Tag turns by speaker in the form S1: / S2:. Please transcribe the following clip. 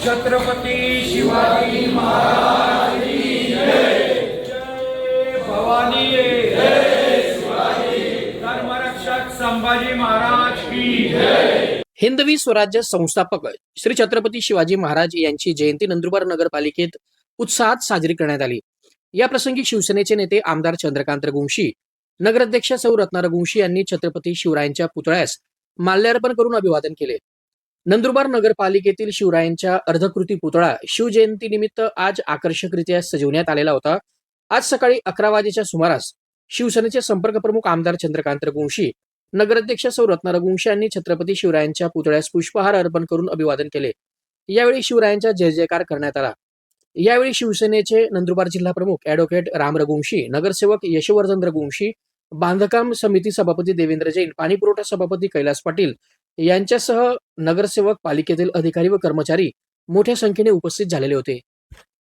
S1: छत्रपती शिवाजी महाराज की जय. जय भवानी जय शिवाजी. धर्मरक्षक संभाजी महाराज की जय.
S2: हिंदवी स्वराज्य संस्थापक श्री छत्रपती शिवाजी महाराज यांची जयंती नंदुरबार नगरपालिकेत उत्साहात साजरी करण्यात आली. या प्रसंगी शिवसेनेचे नेते आमदार चंद्रकांत रघुवंशी, नगराध्यक्ष सौ रत्ना रघुवंशी यांनी छत्रपती शिवरायांच्या पुतळ्यास माल्यार्पण करून अभिवादन केले. नंदुरबार नगरपालिकेतील शिवरायांच्या अर्धकृती पुतळा शिवजयंतीनिमित्त आज आकर्षकरित्या सजवण्यात आलेला होता. आज सकाळी 11 वाजेच्या सुमारास शिवसेनेचे संपर्क प्रमुख आमदार चंद्रकांत रघुवंशी, नगराध्यक्ष सौ रत्ना रघुवंशी यांनी छत्रपती शिवरायांच्या पुतळ्यास पुष्पहार अर्पण करून अभिवादन केले. यावेळी शिवरायांचा जय जयकार करण्यात आला. यावेळी शिवसेनेचे नंदुरबार जिल्हा प्रमुख ॲडव्होकेट राम रघुवंशी, नगरसेवक यशवर्धन रघुवंशी, बांधकाम समिती सभापती देवेंद्र जैन, पाणीपुरवठा सभापती कैलास पाटील यांच्यासह नगरसेवक, पालिकेतील अधिकारी व कर्मचारी मोठ्या संख्येने उपस्थित झालेले होते.